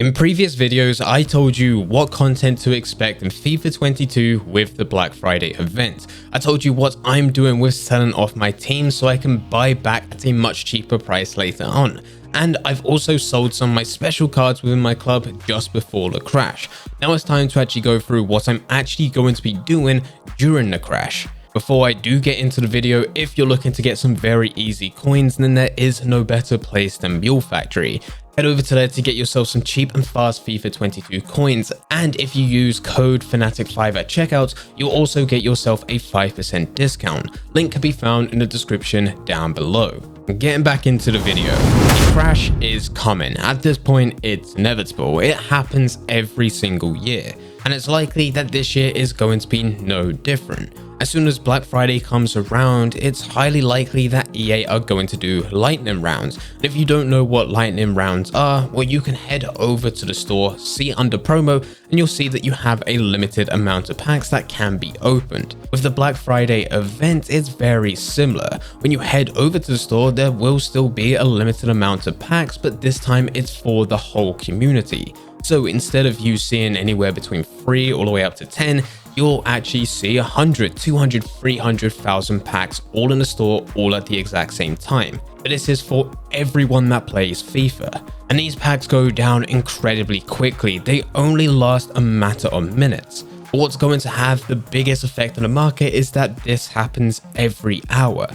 In previous videos, I told you what content to expect in FIFA 22 with the Black Friday event. I told you what I'm doing with selling off my team so I can buy back at a much cheaper price later on. And I've also sold some of my special cards within my club just before the crash. Now it's time to actually go through what I'm actually going to be doing during the crash. Before I do get into the video, if you're looking to get some very easy coins, then there is no better place than Mule Factory. Head over to there to get yourself some cheap and fast FIFA 22 coins, and if you use code Fanatic5 at checkout, you'll also get yourself a 5% discount. Link can be found in the description down below. Getting back into the video, the crash is coming. At this point, it's inevitable. It happens every single year, and it's likely that this year is going to be no different. As soon as Black Friday comes around, it's highly likely that EA are going to do lightning rounds. And if you don't know what lightning rounds are, well, you can head over to the store, see under promo, and you'll see that you have a limited amount of packs that can be opened. With the Black Friday event, it's very similar. When you head over to the store, there will still be a limited amount of packs, but this time it's for the whole community. So instead of you seeing anywhere between 3 all the way up to 10, you'll actually see 100, 200, 300,000 packs all in the store, all at the exact same time. But this is for everyone that plays FIFA. And these packs go down incredibly quickly. They only last a matter of minutes. But what's going to have the biggest effect on the market is that this happens every hour.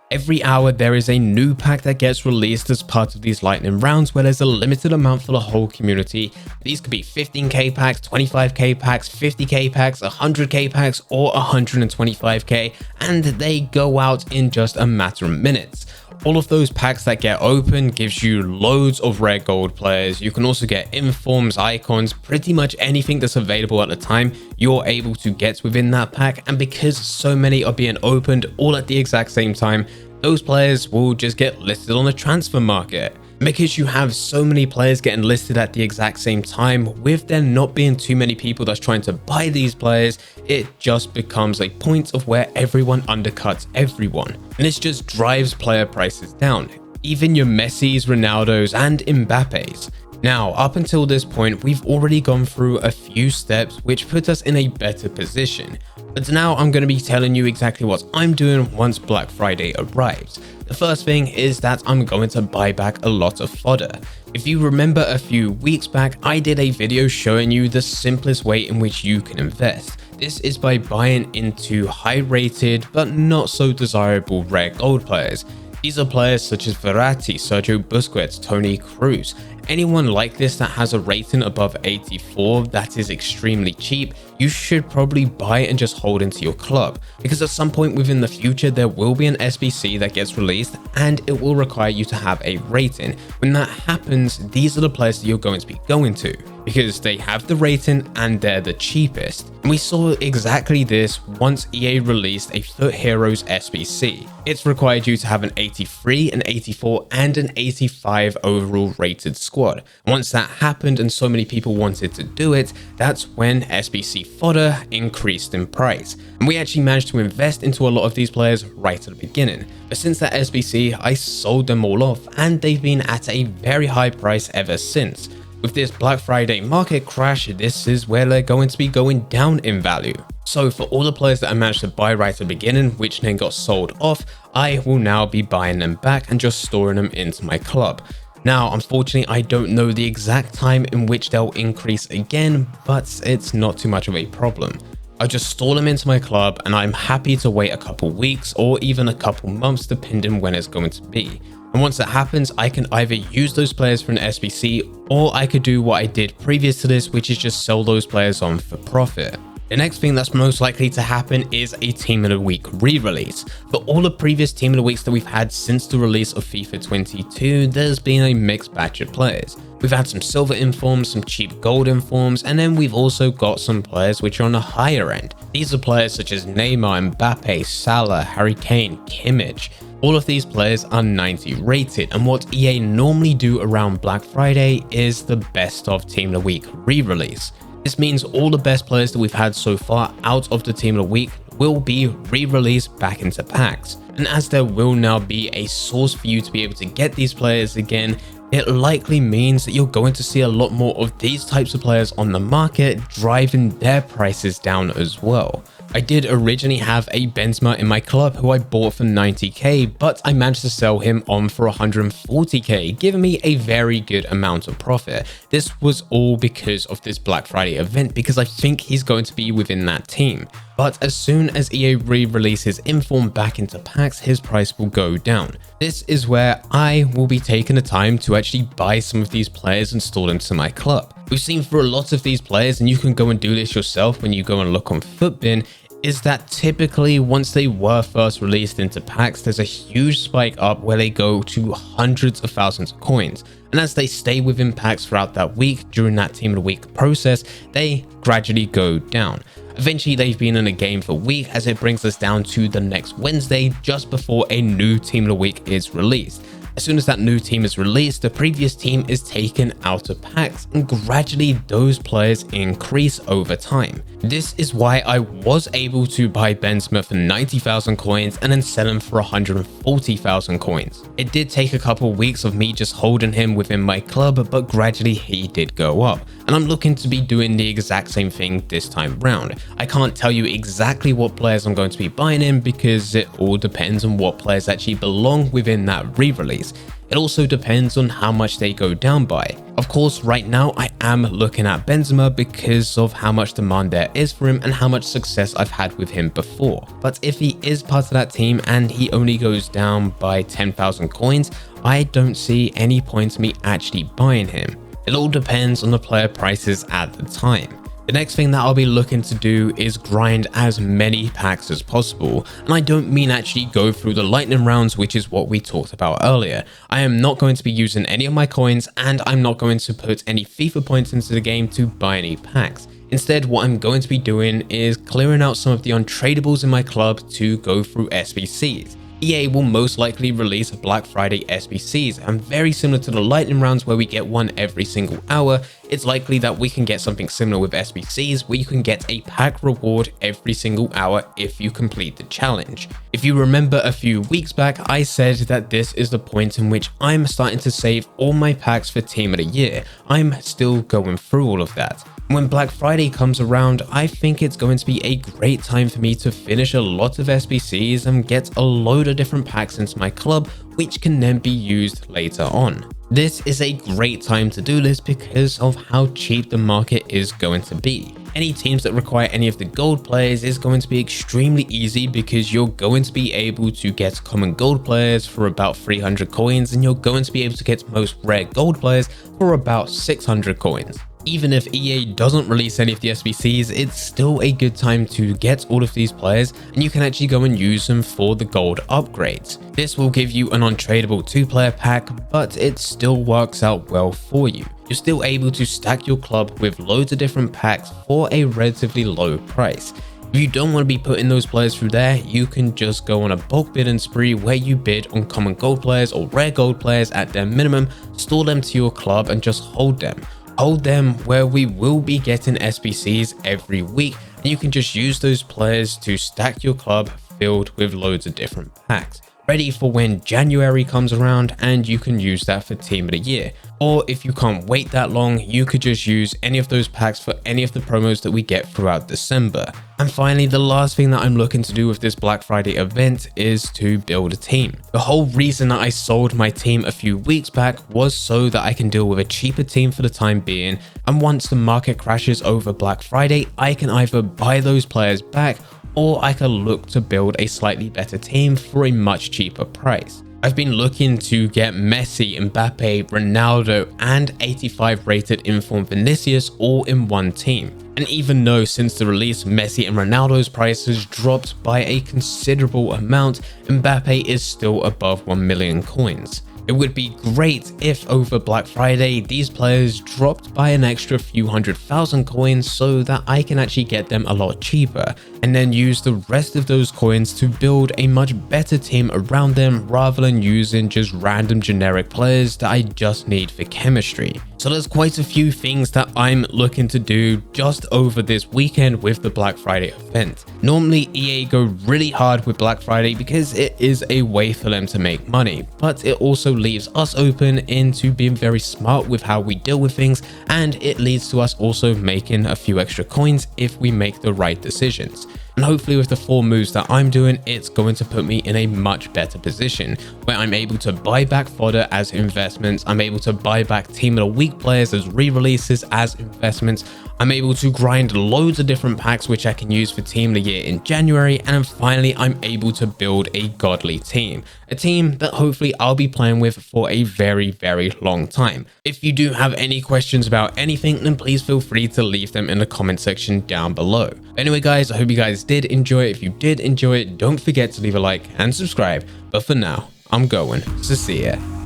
Every hour there is a new pack that gets released as part of these lightning rounds where there's a limited amount for the whole community. These could be 15k packs, 25k packs, 50k packs, 100k packs, or 125k, and they go out in just a matter of minutes. All of those packs that get open gives you loads of rare gold players. You can also get informs, icons, pretty much anything that's available at the time you're able to get within that pack. And because so many are being opened all at the exact same time, those players will just get listed on the transfer market. Because you have so many players getting listed at the exact same time, with there not being too many people that's trying to buy these players, it just becomes a point of where everyone undercuts everyone. And this just drives player prices down, even your Messis, Ronaldos, and Mbappes. Now, up until this point, we've already gone through a few steps which put us in a better position. But now I'm going to be telling you exactly what I'm doing once Black Friday arrives. The first thing is that I'm going to buy back a lot of fodder. If you remember a few weeks back, I did a video showing you the simplest way in which you can invest. This is by buying into high rated but not so desirable rare gold players. These are players such as Verratti, Sergio Busquets, Toni Kroos. Anyone like this that has a rating above 84 that is extremely cheap, you should probably buy and just hold into your club, because at some point within the future there will be an SBC that gets released and it will require you to have a rating. When that happens, these are the players that you're going to be going to, because they have the rating and they're the cheapest. And we saw exactly this once EA released a Foot Heroes SBC. It's required you to have an 83, an 84, and an 85 overall rated squad. Once that happened and so many people wanted to do it, that's when SBC fodder increased in price. And we actually managed to invest into a lot of these players right at the beginning. But since that SBC, I sold them all off and they've been at a very high price ever since. With this Black Friday market crash, this is where they're going to be going down in value. So for all the players that I managed to buy right at the beginning, which then got sold off, I will now be buying them back and just storing them into my club. Now, unfortunately, I don't know the exact time in which they'll increase again, but it's not too much of a problem. I'll just store them into my club and I'm happy to wait a couple weeks or even a couple months depending when it's going to be. And once that happens, I can either use those players for an SBC, or I could do what I did previous to this, which is just sell those players on for profit. The next thing that's most likely to happen is a Team of the Week re-release. For all the previous Team of the Weeks that we've had since the release of FIFA 22, there's been a mixed batch of players. We've had some silver informs, some cheap gold informs, and then we've also got some players which are on the higher end. These are players such as Neymar, Mbappe, Salah, Harry Kane, Kimmich. All of these players are 90 rated, and what EA normally do around Black Friday is the best of Team of the Week re-release. This means all the best players that we've had so far out of the Team of the Week will be re-released back into packs. And as there will now be a source for you to be able to get these players again, it likely means that you're going to see a lot more of these types of players on the market, driving their prices down as well. I did originally have a Benzema in my club who I bought for 90k, but I managed to sell him on for 140k, giving me a very good amount of profit. This was all because of this Black Friday event, because I think he's going to be within that team. But as soon as EA re-releases Inform back into packs, his price will go down. This is where I will be taking the time to actually buy some of these players and store them to my club. We've seen for a lot of these players, and you can go and do this yourself when you go and look on Footbin, is that typically once they were first released into packs, there's a huge spike up where they go to hundreds of thousands of coins. And as they stay within packs throughout that week, during that team of the week process, they gradually go down. Eventually, they've been in a game for a week, as it brings us down to the next Wednesday, just before a new team of the week is released. As soon as that new team is released, the previous team is taken out of packs, and gradually those players increase over time. This is why I was able to buy Benzema for 90,000 coins and then sell him for 140,000 coins. It did take a couple of weeks of me just holding him within my club, but gradually he did go up. And I'm looking to be doing the exact same thing this time round. I can't tell you exactly what players I'm going to be buying in, because it all depends on what players actually belong within that re-release. It also depends on how much they go down by. Of course, right now I am looking at Benzema because of how much demand there is for him and how much success I've had with him before. But if he is part of that team and he only goes down by 10,000 coins, I don't see any point in me actually buying him. It all depends on the player prices at the time. The next thing that I'll be looking to do is grind as many packs as possible, and I don't mean actually go through the lightning rounds, which is what we talked about earlier. I am not going to be using any of my coins, and I'm not going to put any FIFA points into the game to buy any packs. Instead, what I'm going to be doing is clearing out some of the untradables in my club to go through SBCs. EA will most likely release Black Friday SBCs, and very similar to the lightning rounds where we get one every single hour, it's likely that we can get something similar with SBCs where you can get a pack reward every single hour if you complete the challenge. If you remember a few weeks back, I said that this is the point in which I'm starting to save all my packs for Team of the Year. I'm still going through all of that. When Black Friday comes around, I think it's going to be a great time for me to finish a lot of SBCs and get a load of different packs into my club, which can then be used later on. This is a great time to do this because of how cheap the market is going to be. Any teams that require any of the gold players is going to be extremely easy, because you're going to be able to get common gold players for about 300 coins, and you're going to be able to get most rare gold players for about 600 coins. Even if EA doesn't release any of the SBCs, it's still a good time to get all of these players, and you can actually go and use them for the gold upgrades. This will give you an untradable 2-player pack, but it still works out well for you. You're still able to stack your club with loads of different packs for a relatively low price. If you don't want to be putting those players through there, you can just go on a bulk bidding spree where you bid on common gold players or rare gold players at their minimum, store them to your club and just hold them. Hold them where we will be getting SBCs every week, and you can just use those players to stack your club filled with loads of different packs, ready for when January comes around, and you can use that for Team of the Year. Or if you can't wait that long, you could just use any of those packs for any of the promos that we get throughout December. And finally, the last thing that I'm looking to do with this Black Friday event is to build a team. The whole reason that I sold my team a few weeks back was so that I can deal with a cheaper team for the time being, and once the market crashes over Black Friday, I can either buy those players back, or I can look to build a slightly better team for a much cheaper price. I've been looking to get Messi, Mbappe, Ronaldo, and 85 rated Inform Vinicius all in one team. And even though since the release Messi and Ronaldo's price has dropped by a considerable amount, Mbappe is still above 1 million coins. It would be great if over Black Friday these players dropped by an extra few 100,000 coins so that I can actually get them a lot cheaper, and then use the rest of those coins to build a much better team around them, rather than using just random generic players that I just need for chemistry. So there's quite a few things that I'm looking to do just over this weekend with the Black Friday event. Normally EA go really hard with Black Friday because it is a way for them to make money, but it also also leaves us open into being very smart with how we deal with things, and it leads to us also making a few extra coins if we make the right decisions. And hopefully with the 4 moves that I'm doing, it's going to put me in a much better position where I'm able to buy back fodder as investments. I'm able to buy back team of the week players as re-releases as investments. I'm able to grind loads of different packs which I can use for team of the year in January. And finally, I'm able to build a godly team, a team that hopefully I'll be playing with for a very, very long time. If you do have any questions about anything, then please feel free to leave them in the comment section down below. Anyway, guys, I hope you guys did enjoy it. If you did enjoy it, don't forget to leave a like and subscribe. But for now, I'm going to see ya.